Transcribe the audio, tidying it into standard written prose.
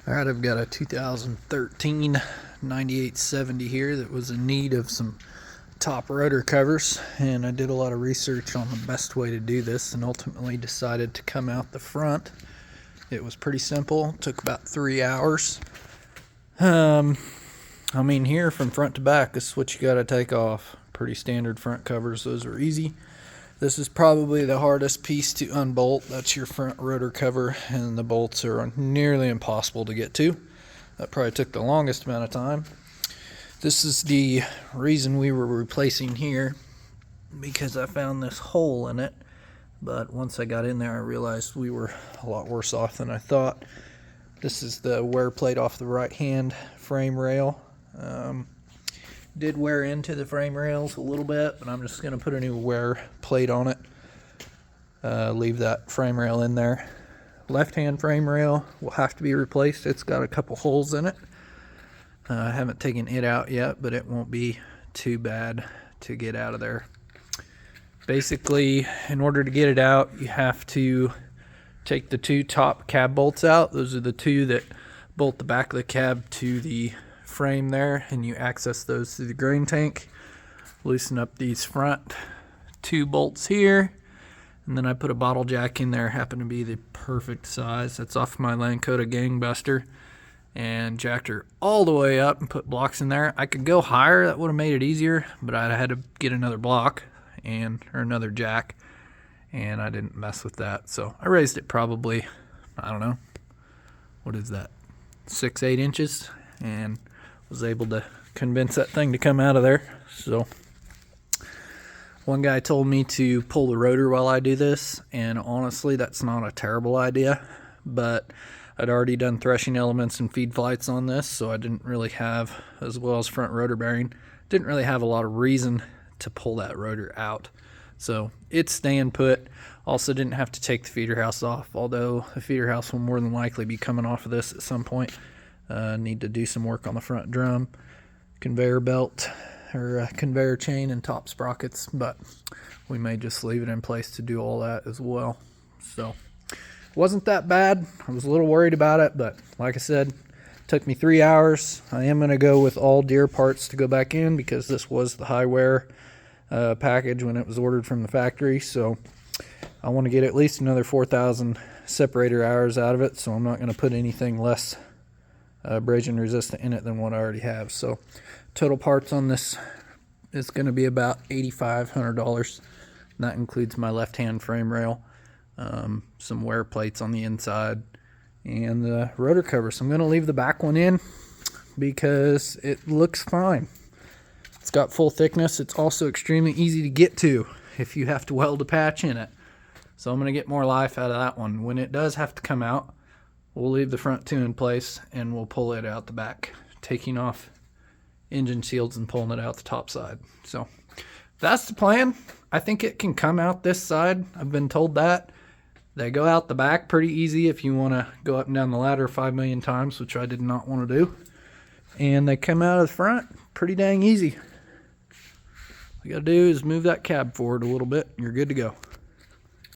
Alright, I've got a 2013 9870 here that was in need of some top rotor covers, and I did a lot of research on the best way to do this and ultimately decided to come out the front. It was pretty simple, took about 3 hours. I mean, here from front to back, this is what you got to take off. Pretty standard front covers, those are easy. This is probably the hardest piece to unbolt. That's your front rotor cover, and the bolts are nearly impossible to get to. That probably took the longest amount of time. This is the reason we were replacing here, because I found this hole in it, but once I got in there I realized we were a lot worse off than I thought. This is the wear plate off the right hand frame rail. Did wear into the frame rails a little bit, but I'm just going to put a new wear plate on it. Leave that frame rail in there. Left hand frame rail will have to be replaced. It's got a couple holes in it. I haven't taken it out yet, but it won't be too bad to get out of there. Basically, in order to get it out, you have to take the two top cab bolts out. Those are the two that bolt the back of the cab to the frame there, and you access those through the grain tank. Loosen up these front two bolts here, and then I put a bottle jack in there. Happened to be the perfect size. That's off my Lakota Gangbuster, and jacked her all the way up and put blocks in there. I could go higher, that would have made it easier, but I had to get another block or another jack, and I didn't mess with that. So I raised it probably, I don't know, what is that, 6-8 inches, and was able to convince that thing to come out of there. So one guy told me to pull the rotor while I do this, and honestly that's not a terrible idea, but I'd already done threshing elements and feed flights on this, so I didn't really have, as well as front rotor bearing, didn't really have a lot of reason to pull that rotor out. So it's staying put. Also didn't have to take the feeder house off, although the feeder house will more than likely be coming off of this at some point. Need to do some work on the front drum, conveyor belt, or conveyor chain and top sprockets, but we may just leave it in place to do all that as well. So wasn't that bad. I was a little worried about it, but like I said, took me 3 hours. I am going to go with all Deere parts to go back in, because this was the high wear package when it was ordered from the factory, so I want to get at least another 4,000 separator hours out of it, so I'm not going to put anything less abrasion resistant in it than what I already have. So total parts on this is going to be about $8,500. That includes my left hand frame rail, some wear plates on the inside, and the rotor cover. So I'm going to leave the back one in because it looks fine. It's got full thickness. It's also extremely easy to get to if you have to weld a patch in it. So I'm going to get more life out of that one. When it does have to come out, we'll leave the front two in place and we'll pull it out the back, taking off engine shields and pulling it out the top side. So that's the plan. I think it can come out this side. I've been told that. They go out the back pretty easy if you want to go up and down the ladder 5 million times, which I did not want to do. And they come out of the front pretty dang easy. All you got to do is move that cab forward a little bit and you're good to go.